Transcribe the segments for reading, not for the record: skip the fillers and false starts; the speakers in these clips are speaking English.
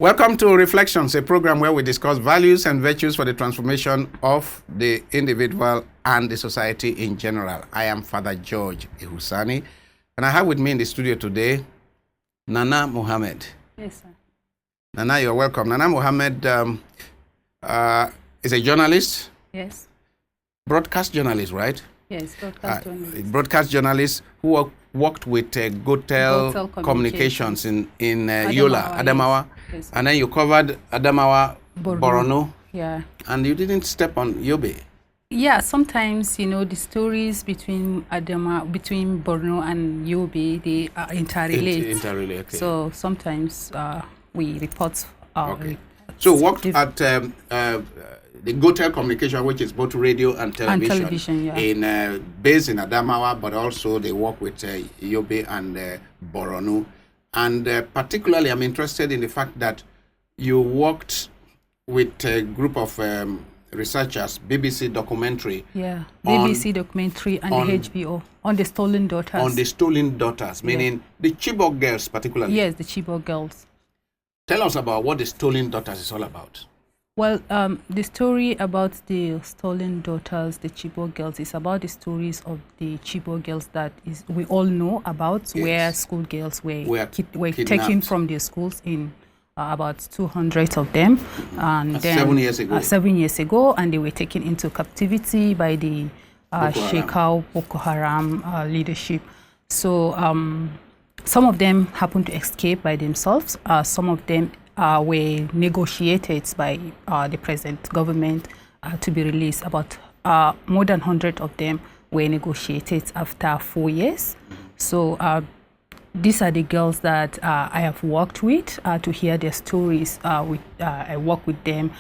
Welcome to Reflections, a program where we discuss values and virtues for the transformation of the individual and the society in general. I am Father George Ehusani, and I have with me in the studio today Nana Mohammed. Yes, sir. Nana, you're welcome. Nana Mohammed is a journalist. Yes. Broadcast journalist, right? Yes, broadcast journalist. Broadcast journalist who worked with Gotel Communications in Yola, Adamawa. Yes. And then you covered Adamawa, Borno. Yeah. And you didn't step on Yobe. Yeah, sometimes, the stories between Borno and Yobe, they are interrelate. Interrelate, okay. So sometimes we report. Okay. So worked at the Gotel Communication, which is both radio and television. And television, yeah. Based in Adamawa, but also they work with Yobe and Borno. And particularly, I'm interested in the fact that you worked with a group of researchers, BBC documentary. Yeah, BBC documentary and the HBO on the stolen daughters. On the stolen daughters, meaning the Chibok girls particularly. Yes, the Chibok girls. Tell us about what the stolen daughters is all about. Well, the story about the stolen daughters, the Chibok girls, is about the stories of the Chibok girls that we all know about, yes. Where schoolgirls were taken from their schools in about 200 of them. And then 7 years ago. 7 years ago, and they were taken into captivity by the Shekau Boko Haram leadership. So some of them happened to escape by themselves. Some of them were negotiated by the present government to be released. About more than 100 of them were negotiated after 4 years. So these are the girls that I have worked with to hear their stories. I work with them,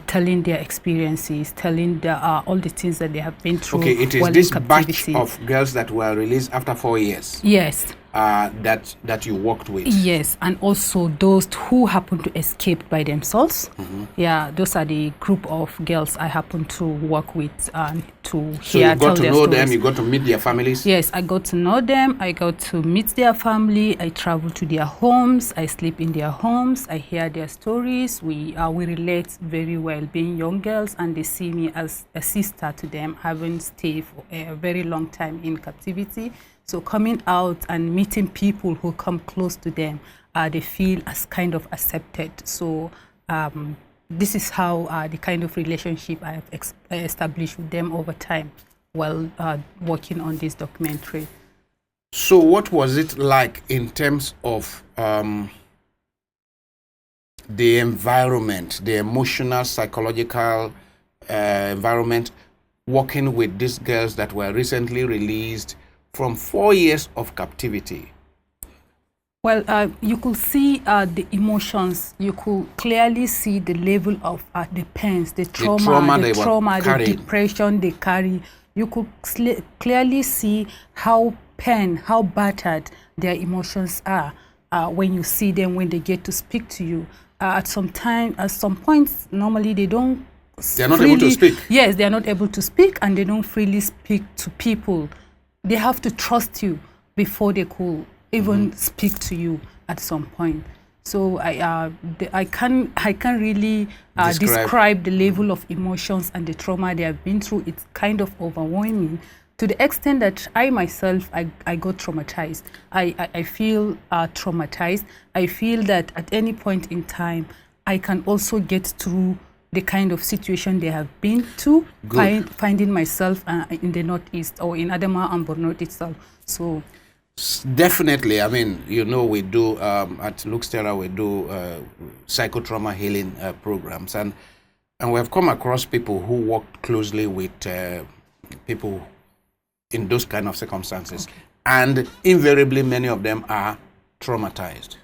telling their experiences, telling all the things that they have been through. Okay, it is this batch of girls that were released after 4 years. Yes. That you worked with. Yes, and also those who happen to escape by themselves. Mm-hmm. Yeah, those are the group of girls I happen to work with to hear, so you got to know stories. them, you got to meet their families? Yes, I got to know them, I got to meet their family, I travel to their homes, I sleep in their homes, I hear their stories. We relate very well, being young girls, and they see me as a sister to them, having stayed for a very long time in captivity. So coming out and meeting people who come close to them, they feel as kind of accepted. So this is how the kind of relationship I have established with them over time while working on this documentary. So what was it like in terms of the environment, the emotional, psychological environment, working with these girls that were recently released from 4 years of captivity? Well, you could see the emotions. You could clearly see the level of the pains, the trauma, the depression they carry. You could clearly see how battered their emotions are when you see them, when they get to speak to you. At some points, normally they don't. They're not able to speak. Yes, they are not able to speak, and they don't freely speak to people. They have to trust you before they could even speak to you at some point. So I can't really describe the level of emotions and the trauma they have been through. It's kind of overwhelming to the extent that I myself, I got traumatized. I feel traumatized. I feel that at any point in time, I can also get through the kind of situation they have been to, finding myself in the Northeast or in Adamawa and Borno itself. So definitely, I mean, we do at Terra, we do psychotrauma healing programs, and we have come across people who work closely with people in those kind of circumstances, and invariably many of them are traumatized.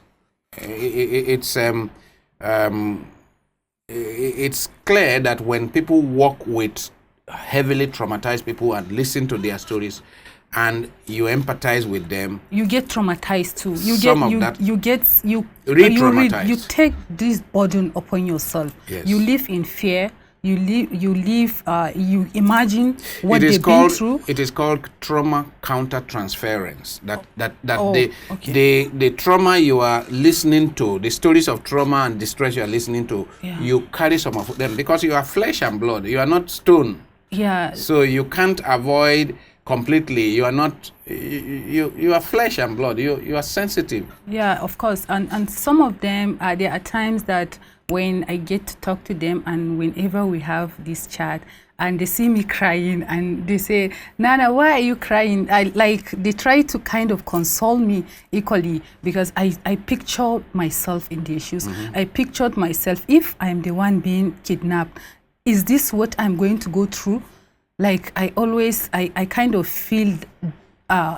It's clear that when people work with heavily traumatized people and listen to their stories, and you empathize with them, you get traumatized too. Re-traumatized. You take this burden upon yourself. Yes. You live in fear. you imagine what It is they've been called through. it is called trauma counter transference. That Oh, the trauma you are listening to, the stories of trauma and distress you are listening to, Yeah. you carry some of them because you are flesh and blood. You are not stone. Yeah. So you can't avoid completely. You are not. You are flesh and blood. You are sensitive. Yeah, of course. And some of them, there are times that when I get to talk to them and whenever we have this chat and they see me crying and they say, Nana, why are you crying? They try to kind of console me equally because I picture myself in their shoes. I pictured myself, if I'm the one being kidnapped, is this what I'm going to go through? Like I kind of feel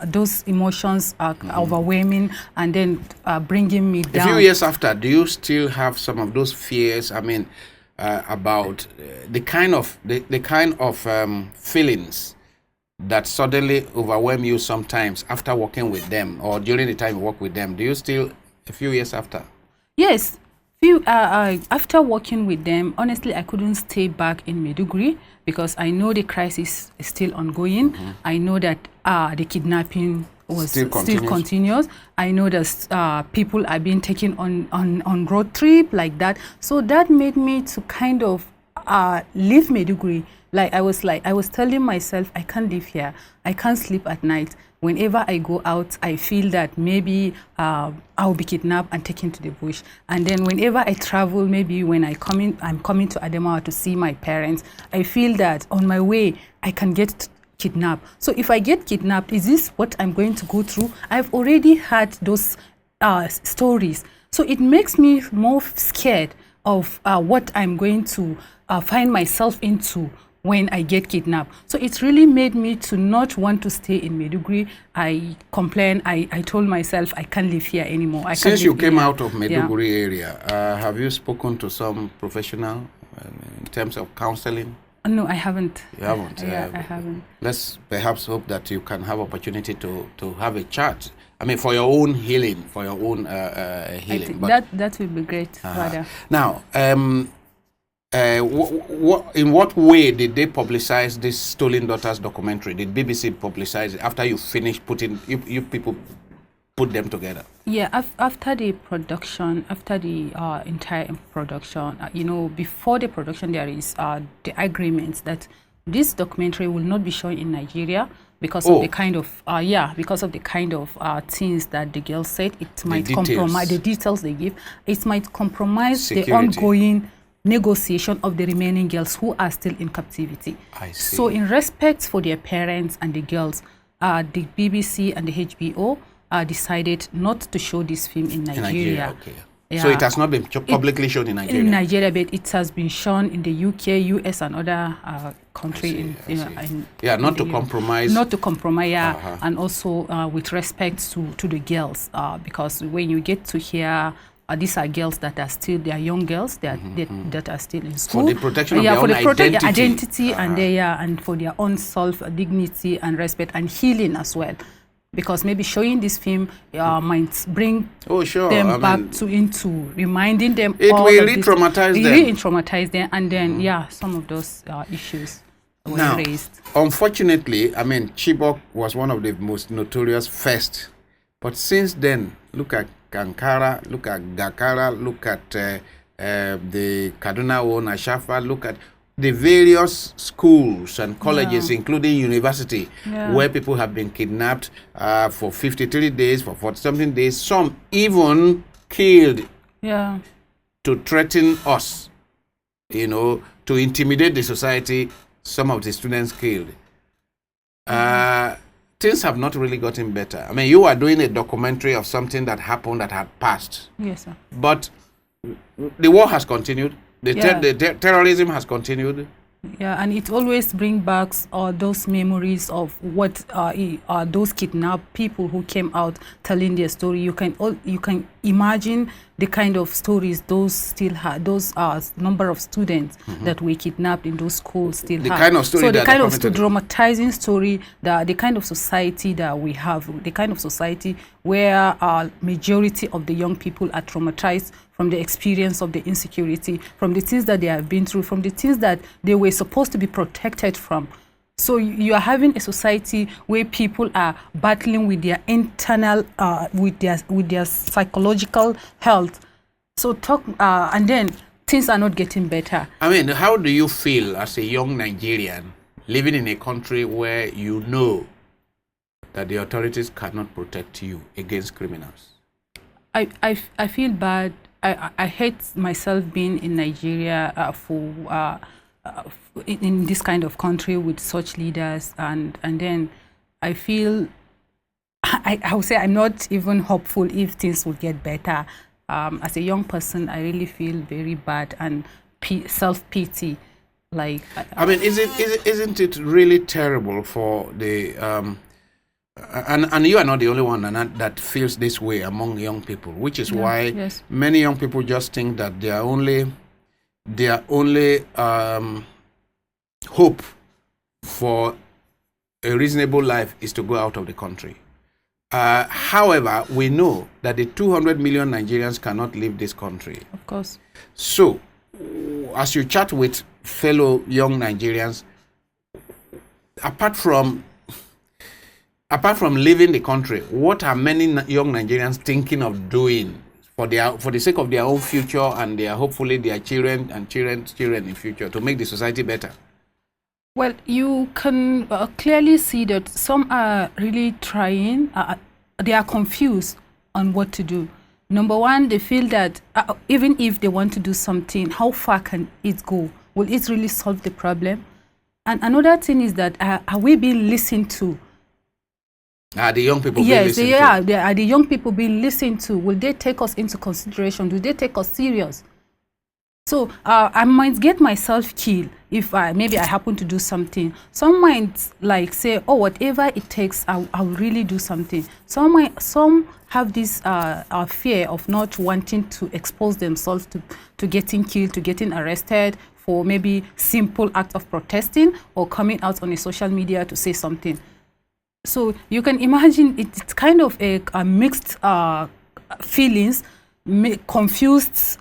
those emotions are overwhelming and then bringing me down. A few years after, do you still have some of those fears? I mean, about the kind of feelings that suddenly overwhelm you sometimes after working with them or during the time you work with them. Do you still, a few years after? Yes. After working with them, honestly, I couldn't stay back in Maiduguri because I know the crisis is still ongoing. I know that the kidnapping was still continuous. I know that people are being taken on road trip like that. So that made me to kind of leave Maiduguri. I was telling myself, I can't live here. I can't sleep at night. Whenever I go out, I feel that maybe I'll be kidnapped and taken to the bush. And then whenever I travel, maybe when I'm coming to Adamawa to see my parents, I feel that on my way, I can get kidnapped. So if I get kidnapped, is this what I'm going to go through? I've already had those stories. So it makes me more scared of what I'm going to find myself into when I get kidnapped. So it really made me to not want to stay in Maiduguri. I complained. I told myself I can't live here anymore. Since you came out of Maiduguri area, have you spoken to some professional in terms of counseling? No, I haven't. You haven't? I haven't. Let's perhaps hope that you can have opportunity to have a chat. I mean, for your own healing, for your own healing. That would be great, Father. Now, in what way did they publicize this Stolen Daughters documentary? Did BBC publicize it after you finished putting, you people put them together? Yeah, after the production, after the entire production, before the production, there is the agreement that this documentary will not be shown in Nigeria because of the kind of things that the girls said. It might compromise the details they give. It might compromise the ongoing negotiation of the remaining girls who are still in captivity. I see. So in respect for their parents and the girls, the BBC and the HBO decided not to show this film in Nigeria. Okay. Yeah. So it has not been publicly shown in Nigeria? In Nigeria, but it has been shown in the UK, US, and other countries. Not to compromise. Not to compromise, and also with respect to the girls, because when you get to hear these are girls that are still, they are young girls that are still in school. For the protection of their own identity. And for their own self-dignity and respect and healing as well. Because maybe showing this film might bring them back into reminding them. It will re-traumatize them. And then, some of those issues were raised. Unfortunately, Chibok was one of the most notorious first. But since then, look at Kankara, look at Gakara, look at the Kaduna one, Ashafa, look at the various schools and colleges, including university, where people have been kidnapped for 53 days, for 40-something days, some even killed to threaten us, to intimidate the society. Some of the students killed. Things have not really gotten better. You are doing a documentary of something that happened that had passed. Yes, sir. But the war has continued. The terrorism has continued. Yeah, and it always brings back those memories of what those kidnapped people who came out telling their story. You can imagine the kind of stories those still have, those number of students that were kidnapped in those schools still The have. kind of story so the that kind they of committed. dramatizing story, the kind of society that we have, the kind of society where majority of the young people are traumatized from the experience of the insecurity, from the things that they have been through, from the things that they were supposed to be protected from. So you are having a society where people are battling with their internal, with their psychological health. So and then things are not getting better. I mean, how do you feel as a young Nigerian living in a country where you know that the authorities cannot protect you against criminals? I feel bad. I hate myself being in Nigeria in this kind of country with such leaders, and then I feel I would say I'm not even hopeful if things will get better. As a young person, I really feel very bad and self-pity. Like I mean, isn't it really terrible for the and you are not the only one that feels this way among young people, which is why yes. many young people just think that their only hope for a reasonable life is to go out of the country. However, we know that the 200 million Nigerians cannot leave this country. Of course. So, as you chat with fellow young Nigerians, apart from leaving the country, what are many young Nigerians thinking of doing for the sake of their own future and hopefully their children and children's children in future to make the society better? Well, you can clearly see that some are really trying. They are confused on what to do. Number one, they feel that even if they want to do something, how far can it go? Will it really solve the problem? And another thing is that are we being listened to? Are the young people yes, being they listened to? are the young people being listened to? Will they take us into consideration? Do they take us serious? So I might get myself killed if maybe I happen to do something. Some might like say, oh, whatever it takes, I'll really do something. Some have this fear of not wanting to expose themselves to getting killed, to getting arrested for maybe simple act of protesting or coming out on a social media to say something. So you can imagine it's kind of a mixed feelings, confused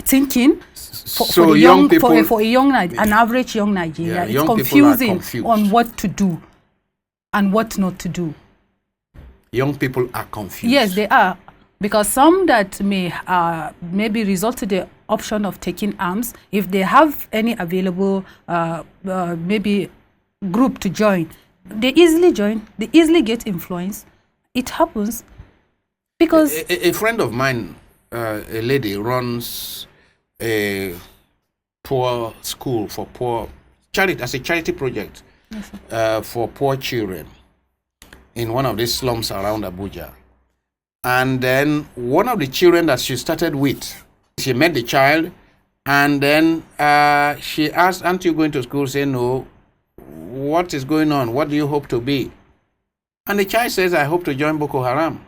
thinking for an average young Nigerian. It's confusing on what to do and what not to do. Young people are confused. Yes, they are, because some that may maybe resort to the option of taking arms if they have any available maybe group to join. They easily join. They easily get influence. It happens because a friend of mine, a lady, runs a poor school for poor charity as a charity project. Yes, for poor children in one of these slums around Abuja. And then one of the children that she started with, she met the child, and then she asked, "Aren't you going to school?" Say, "No." "What is going on? What do you hope to be?" And the child says, "I hope to join Boko Haram."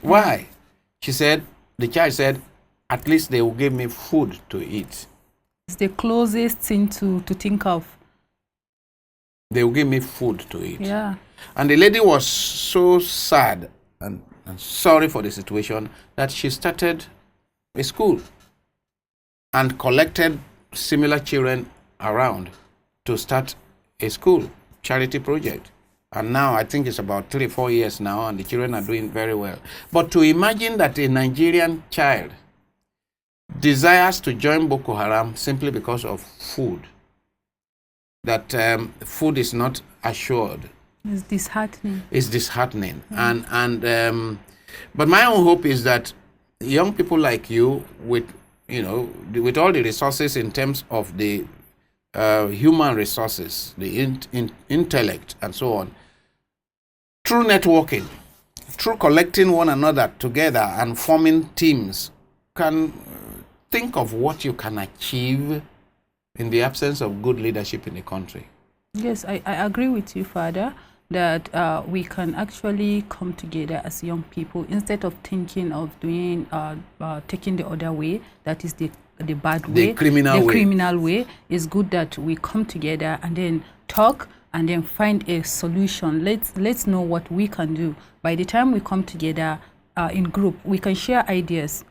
"Why?" The child said, "At least they will give me food to eat." It's the closest thing to think of. They will give me food to eat. Yeah. And the lady was so sad and sorry for the situation that she started a school and collected similar children around to start a school charity project. And now I think it's about 3-4 years now, and the children are doing very well. But to imagine that a Nigerian child desires to join Boko Haram simply because of food, that food is not assured, it's disheartening. It's disheartening. Mm. But my own hope is that young people like you, with all the resources in terms of the human resources, the intellect, and so on, through networking, through collecting one another together and forming teams, can think of what you can achieve in the absence of good leadership in the country. Yes, I agree with you, Father. that we can actually come together as young people instead of thinking of doing taking the other way, that is the bad way, the criminal way. It's good that we come together and then talk and then find a solution. Let's know what we can do. By the time we come together in group, we can share ideas.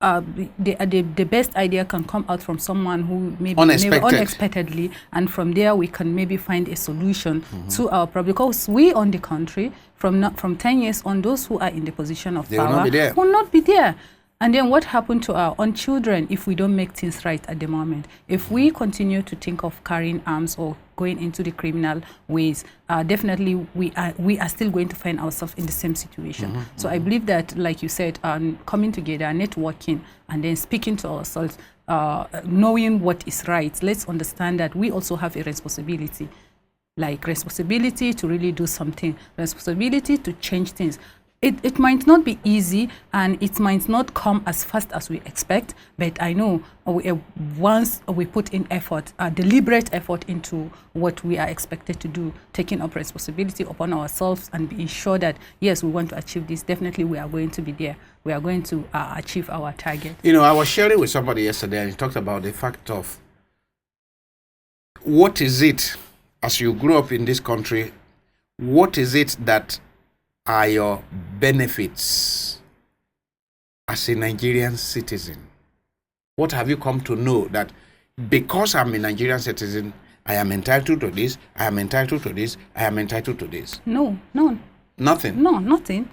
The best idea can come out from someone who maybe unexpectedly, and from there we can maybe find a solution to our problem. Because we on the country, from 10 years on, those who are in the position of power will not be there. And then what happened to our own children if we don't make things right at the moment? If we continue to think of carrying arms or going into the criminal ways, definitely we are still going to find ourselves in the same situation. So I believe that, like you said, coming together, networking, and then speaking to ourselves, knowing what is right. Let's understand that we also have a responsibility, like responsibility to really do something, responsibility to change things. It might not be easy and it might not come as fast as we expect, but I know once we put in effort, deliberate effort into what we are expected to do, taking up responsibility upon ourselves and being sure that, yes, we want to achieve this, definitely we are going to be there. We are going to achieve our target. You know, I was sharing with somebody yesterday and he talked about the fact of what is it, as you grew up in this country, what is it that are your benefits as a Nigerian citizen? What have you come to know that because I'm a Nigerian citizen, I am entitled to this, I am entitled to this, I am entitled to this? No, none. Nothing? No, nothing.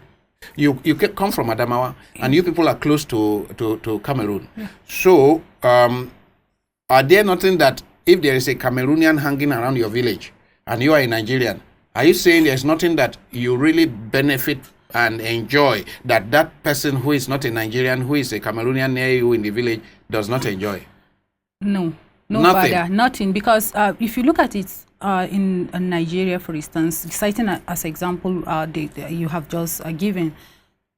You come from Adamawa and you people are close to Cameroon. Yeah. So, are there nothing that if there is a Cameroonian hanging around your village and you are a Nigerian, are you saying there's nothing that you really benefit and enjoy that person who is not a Nigerian, who is a Cameroonian near you in the village, does not enjoy? No, nothing. Nothing. Because if you look at it in Nigeria, for instance, citing as example you have just given,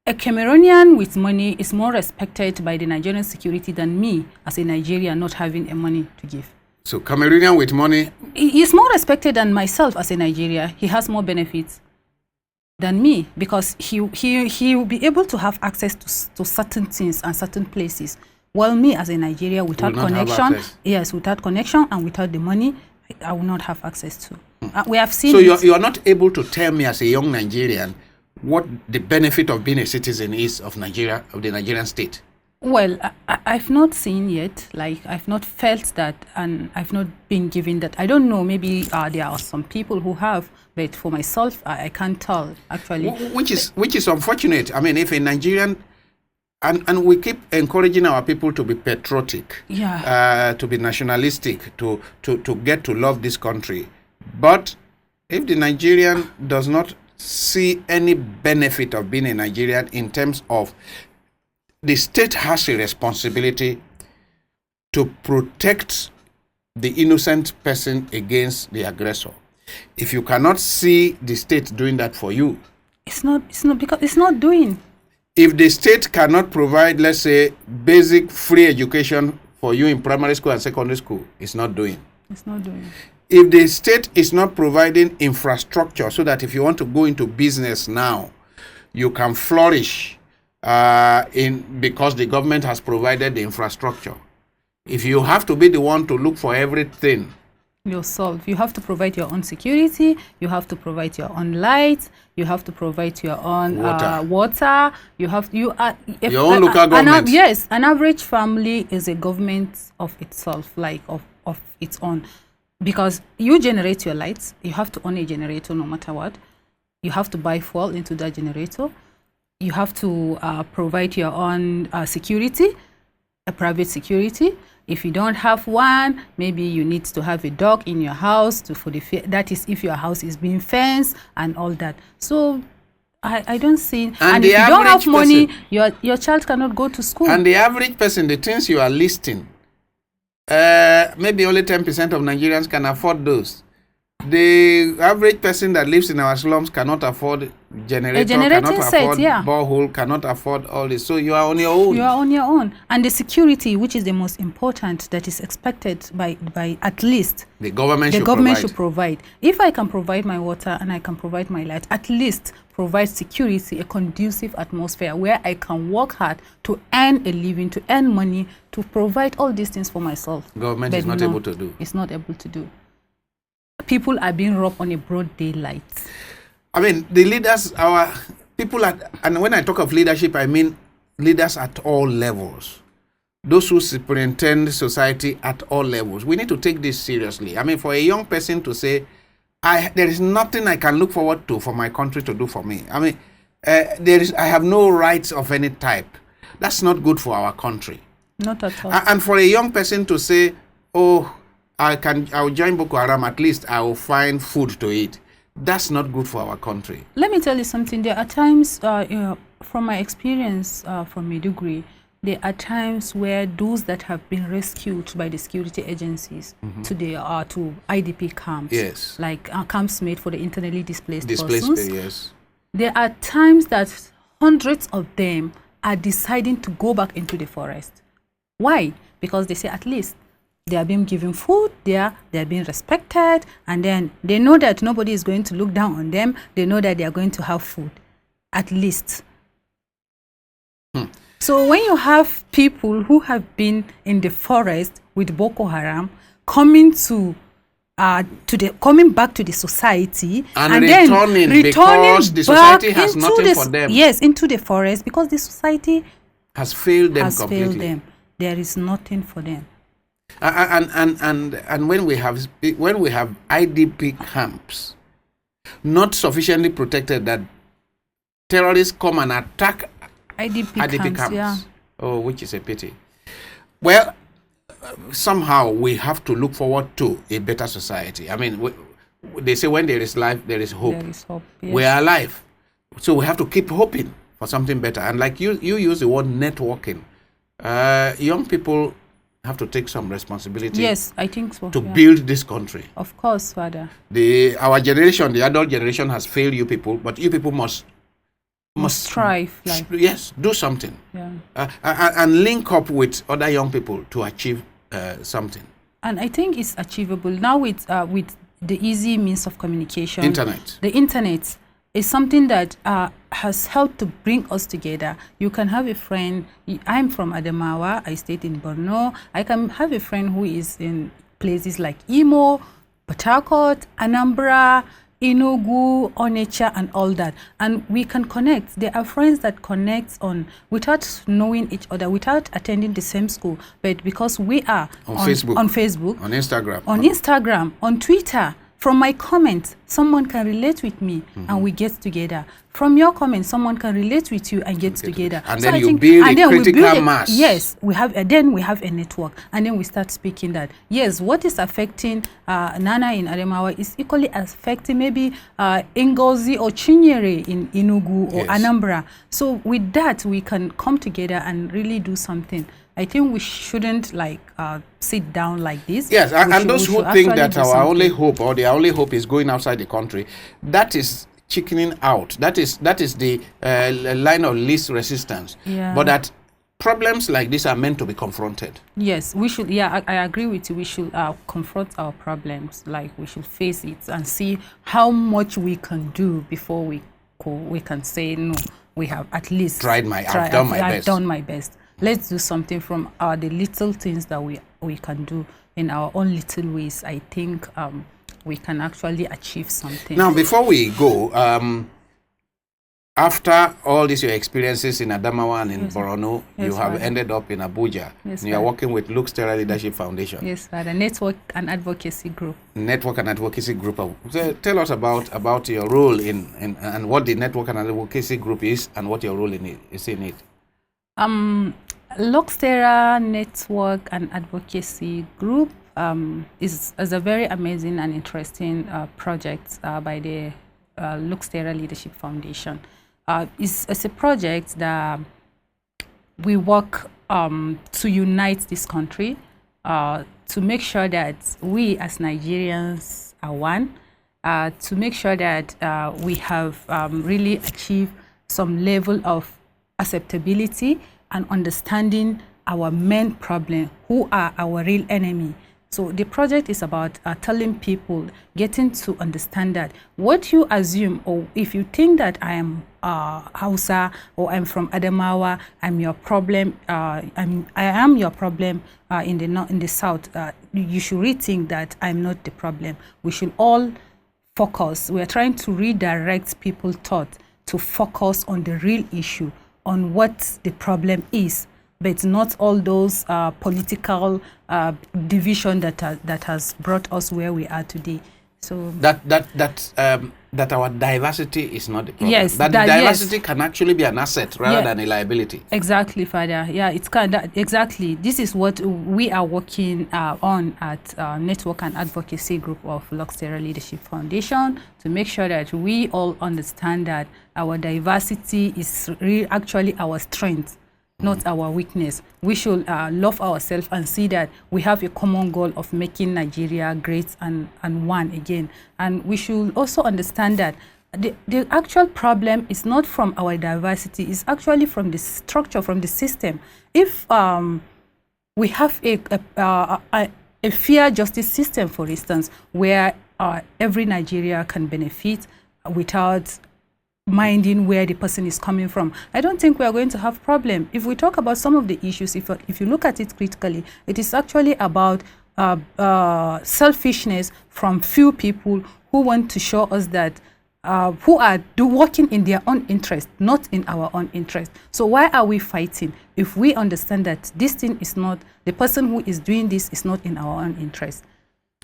a Cameroonian with money is more respected by the Nigerian security than me as a Nigerian not having a money to give. So Cameroonian with money? He is more respected than myself as a Nigerian. He has more benefits than me because he will be able to have access to certain things and certain places. While me as a Nigerian without connection, without connection and without the money, I will not have access to. We have seen. So you are not able to tell me as a young Nigerian what the benefit of being a citizen is of Nigeria, of the Nigerian state? Well, I've not seen yet, like I've not felt that and I've not been given that. I don't know, maybe there are some people who have, but for myself, I can't tell actually. Which is unfortunate. I mean, if a Nigerian, and we keep encouraging our people to be patriotic, to be nationalistic, to get to love this country. But if the Nigerian does not see any benefit of being a Nigerian in terms of the state has a responsibility to protect the innocent person against the aggressor. If you cannot see the state doing that for you, it's not because it's not doing. If the state cannot provide, let's say, basic free education for you in primary school and secondary school, it's not doing. It's not doing. If the state is not providing infrastructure so that if you want to go into business now, you can flourish because the government has provided the infrastructure. If you have to be the one to look for everything yourself, you have to provide your own security, you have to provide your own lights, you have to provide your own water, your own local government. An average family is a government of itself, like of its own, because you generate your lights, you have to own a generator no matter what, you have to buy fuel into that generator. You have to provide your own security, a private security. If you don't have one, maybe you need to have a dog in your house that is if your house is being fenced and all that. So I don't see. And if you don't have money, your child cannot go to school. And the average person, the things you are listing, maybe only 10% of Nigerians can afford those. The average person that lives in our slums cannot afford generator, generating cannot set, afford yeah. borehole, cannot afford all this. So you are on your own. You are on your own. And the security, which is the most important, that is expected by at least The government should provide. If I can provide my water and I can provide my light, at least provide security, a conducive atmosphere where I can work hard to earn a living, to earn money, to provide all these things for myself. Government is not able to do. It's not able to do. People are being robbed on a broad daylight. I mean, the leaders, our people and when I talk of leadership, I mean leaders at all levels. Those who superintend society at all levels. We need to take this seriously. I mean, for a young person to say, there is nothing I can look forward to for my country to do for me. I mean, I have no rights of any type. That's not good for our country. Not at all. And for a young person to say, oh, I'll join Boko Haram, at least I will find food to eat. That's not good for our country. Let me tell you something. There are times, from my experience from Maiduguri, there are times where those that have been rescued by the security agencies to IDP camps, yes, like camps made for the internally displaced persons. Yes. There are times that hundreds of them are deciding to go back into the forest. Why? Because they say at least they are being given food, they are being respected, and then they know that nobody is going to look down on them. They know that they are going to have food, at least. So when you have people who have been in the forest with Boko Haram coming coming back to the society and returning because the society has nothing for them. Yes, into the forest because the society has failed them completely. There is nothing for them. And when we have IDP camps not sufficiently protected, that terrorists come and attack IDP camps. Yeah. Oh, which is a pity. Well, somehow we have to look forward to a better society. I mean, they say when there is life, there is hope. There is hope. Yes. We are alive, so we have to keep hoping for something better. And like you use the word networking. Young people have to take some responsibility. Yes, I think so. To build this country. Of course, Father. Our generation, the adult generation, has failed you people, but you people must strive. Yes, do something. Yeah. And link up with other young people to achieve something. And I think it's achievable now with the easy means of communication. Internet. The internet is something that has helped to bring us together. You can have a friend. I'm from Adamawa. I stayed in Borno. I can have a friend who is in places like Imo, Port Harcourt, Anambra, Enugu, Onitsha, and all that. And we can connect. There are friends that connect without knowing each other, without attending the same school, but because we are on Facebook, on Instagram, on Twitter. From my comments, someone can relate with me and we get together. From your comments, someone can relate with you and get together. And so then you build a critical mass. Yes, we have a network, and then we start speaking that, yes, what is affecting Nana in Adamawa is equally affecting maybe Ngozi or Chinyere in Enugu or Anambra. So with that, we can come together and really do something. I think we shouldn't sit down like this. Yes, and those who think that our only hope or their only hope is going outside the country, that is chickening out. That is the line of least resistance. Yeah. But that problems like this are meant to be confronted. Yes, we should. Yeah, I agree with you. We should confront our problems. Like we should face it and see how much we can do before we can say no. We have at least I've done my best. Let's do something from the little things that we can do in our own little ways. I think we can actually achieve something. Now, before we go, after all these your experiences in Adamawa and in Borno, you have ended up in Abuja. Yes, and you are working with Terra Leadership Foundation. Yes, the Network and Advocacy Group. Network and Advocacy Group. So tell us about your role in and what the Network and Advocacy Group is and what your role is in it. Terra Network and Advocacy Group is a very amazing and interesting project by the Terra Leadership Foundation. It's a project that we work to unite this country, to make sure that we as Nigerians are one, to make sure that we have really achieved some level of acceptability and understanding our main problem, who are our real enemy. So the project is about telling people, getting to understand that what you assume, or if you think that I am Hausa or I'm from Adamawa, I'm your problem. I am your problem in the south. You should rethink that I'm not the problem. We should all focus. We are trying to redirect people's thought to focus on the real issue, on what the problem is, but not all those political division that has brought us where we are today. So that our diversity is not the problem. Yes, that diversity can actually be an asset rather than a liability. Exactly, Father. Yeah, it's kind of exactly. This is what we are working on at Network and Advocacy Group of Lux Terra Leadership Foundation, to make sure that we all understand that our diversity is actually our strength, not our weakness. We should love ourselves and see that we have a common goal of making Nigeria great and one again. And we should also understand that the actual problem is not from our diversity, it's actually from the structure, from the system. If we have a fair justice system, for instance, where every Nigeria can benefit without minding where the person is coming from, I don't think we are going to have problem. If we talk about some of the issues, if you look at it critically, it is actually about selfishness from few people who want to show us that who are working in their own interest, not in our own interest. So why are we fighting if we understand that this thing is not, the person who is doing this is not in our own interest?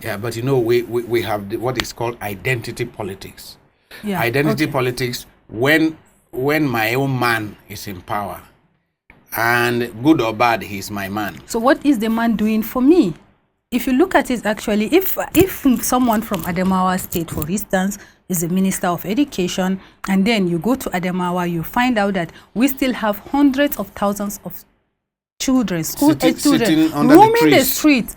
Yeah, but you know, we have what is called identity politics. Yeah, identity politics, when my own man is in power, and good or bad, he's my man. So what is the man doing for me? If you look at it, actually, if someone from Adamawa State, for instance, is the Minister of Education, and then you go to Adamawa, you find out that we still have hundreds of thousands of children, school-age children, roaming the streets.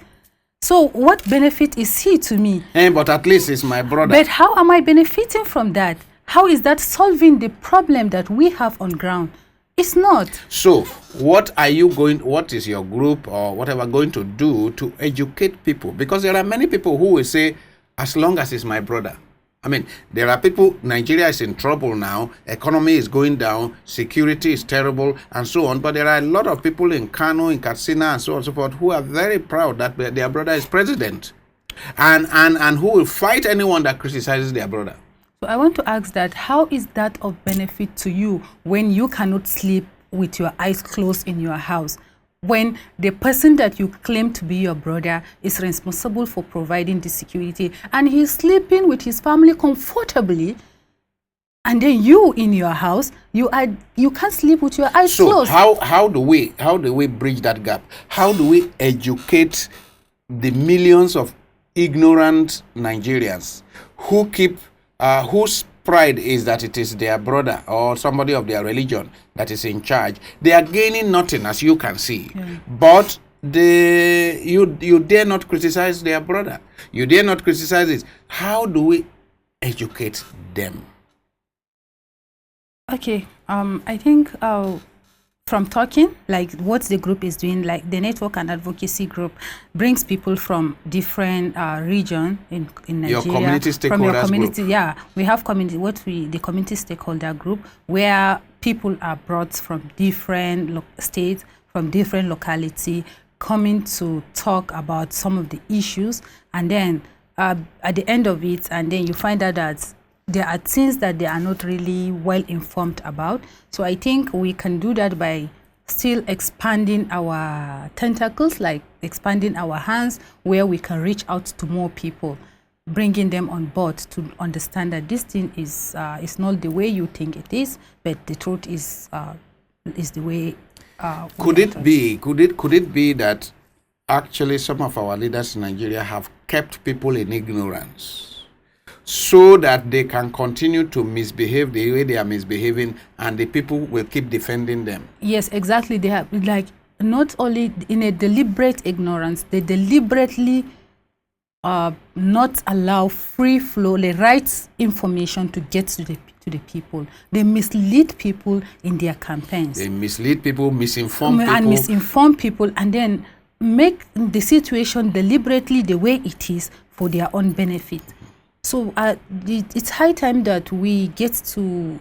So what benefit is he to me? But at least it's my brother. But how am I benefiting from that? How is that solving the problem that we have on ground? It's not. So what is your group or whatever going to do to educate people? Because there are many people who will say, as long as it's my brother. I mean, there are people, Nigeria is in trouble now, economy is going down, security is terrible, and so on. But there are a lot of people in Kano, in Katsina, and so on and so forth, who are very proud that their brother is president, and who will fight anyone that criticizes their brother. So I want to ask that, how is that of benefit to you when you cannot sleep with your eyes closed in your house? When the person that you claim to be your brother is responsible for providing the security, and he's sleeping with his family comfortably, and then you in your house, you can't sleep with your eyes closed. So how do we bridge that gap? How do we educate the millions of ignorant Nigerians who keep whose pride is that it is their brother or somebody of their religion that is in charge? They are gaining nothing, as you can see. But you dare not criticize their brother. You dare not criticize it. How do we educate them? Okay, I think from talking, like what the group is doing, like the Network and Advocacy Group brings people from different regions in Nigeria. Your community stakeholders from your community, group. Yeah, we have the community stakeholder group, where people are brought from different states, from different locality, coming to talk about some of the issues, and then at the end of it, and then you find out that there are things that they are not really well informed about. So I think we can do that by still expanding our tentacles, like expanding our hands, where we can reach out to more people, bringing them on board to understand that this thing is not the way you think it is, but the truth is the way. Could it be that actually some of our leaders in Nigeria have kept people in ignorance, so that they can continue to misbehave the way they are misbehaving, and the people will keep defending them? Yes, exactly. They have, like, not only in a deliberate ignorance, they deliberately not allow free flow, the right information to get to the people. They mislead people in their campaigns. They mislead people, misinform people. And misinform people, and then make the situation deliberately the way it is for their own benefit. So it's high time that we get to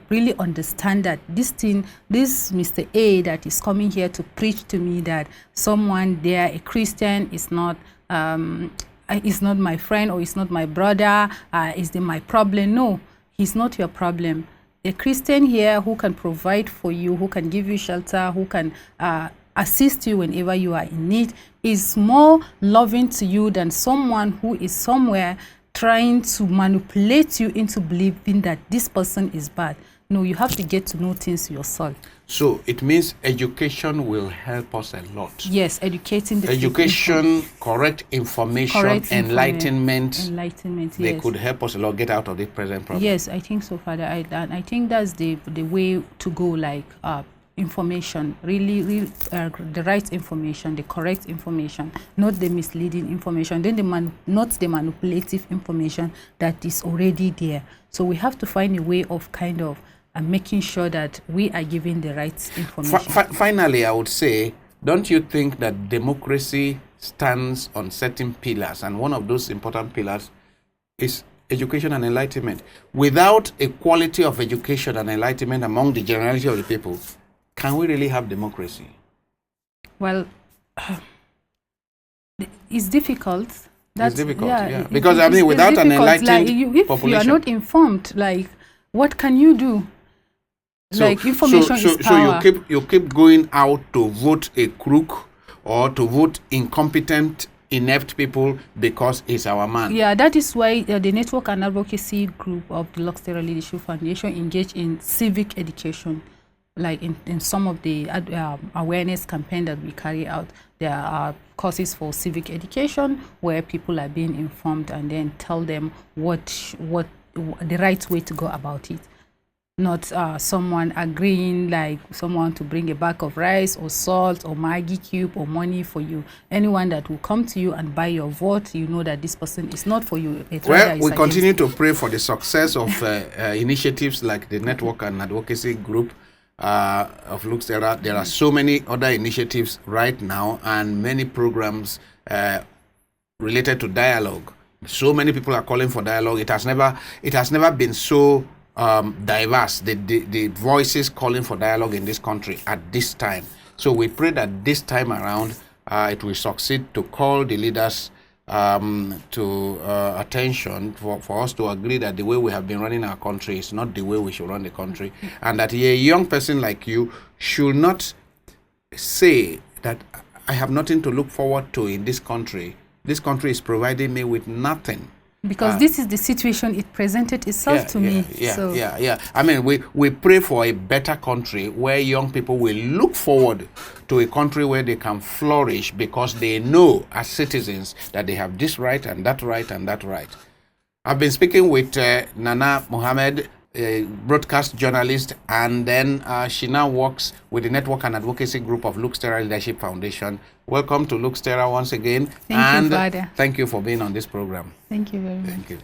really understand that this Mr. A that is coming here to preach to me that someone there, a Christian, is not my friend or is not my brother, is my problem. No, he's not your problem. A Christian here who can provide for you, who can give you shelter, who can assist you whenever you are in need, is more loving to you than someone who is somewhere trying to manipulate you into believing that this person is bad. No, you have to get to know things yourself. So it means education will help us a lot. Yes, educating the education, correct information, enlightenment. Enlightenment, they yes. could help us a lot get out of the present problem. Yes, I think so, Father. I think that's the way to go, like information, really the right information, the correct information, not the misleading information, then not the manipulative information that is already there. So we have to find a way of kind of making sure that we are giving the right information. Finally, I would say, don't you think that democracy stands on certain pillars, and one of those important pillars is education and enlightenment? Without a quality of education and enlightenment among the generality of the people, can we really have democracy? Well, it's difficult. It's difficult, yeah. Because without an enlightened if population, you are not informed, like, what can you do? Information is power. So you keep going out to vote a crook or to vote incompetent, inept people because he's our man. Yeah, that is why the Network and Advocacy Group of the Lux Terra Leadership Foundation engage in civic education. Like in some of the awareness campaign that we carry out, there are courses for civic education where people are being informed and then tell them what the right way to go about it. Not someone agreeing, like someone to bring a bag of rice or salt or Maggi cube or money for you. Anyone that will come to you and buy your vote, you know that this person is not for you. Well, we continue to pray for the success of initiatives like the Network and Advocacy Group of Lux Terra. There are so many other initiatives right now and many programs related to dialogue. So many people are calling for dialogue. It has never been so diverse, the voices calling for dialogue in this country at this time. So we pray that this time around it will succeed to call the leaders to attention for us to agree that the way we have been running our country is not the way we should run the country, and that a young person like you should not say that I have nothing to look forward to in this country. This country is providing me with nothing. Because this is the situation it presented itself to me. Yeah. I mean, we pray for a better country where young people will look forward to a country where they can flourish because they know as citizens that they have this right and that right and that right. I've been speaking with Nana Mohammed, a broadcast journalist, and then she now works with the Network and Advocacy Group of Lux Terra Leadership Foundation. Welcome to Lux Terra once again. Thank you, Father. Thank you for being on this program. Thank you very much. Thank you.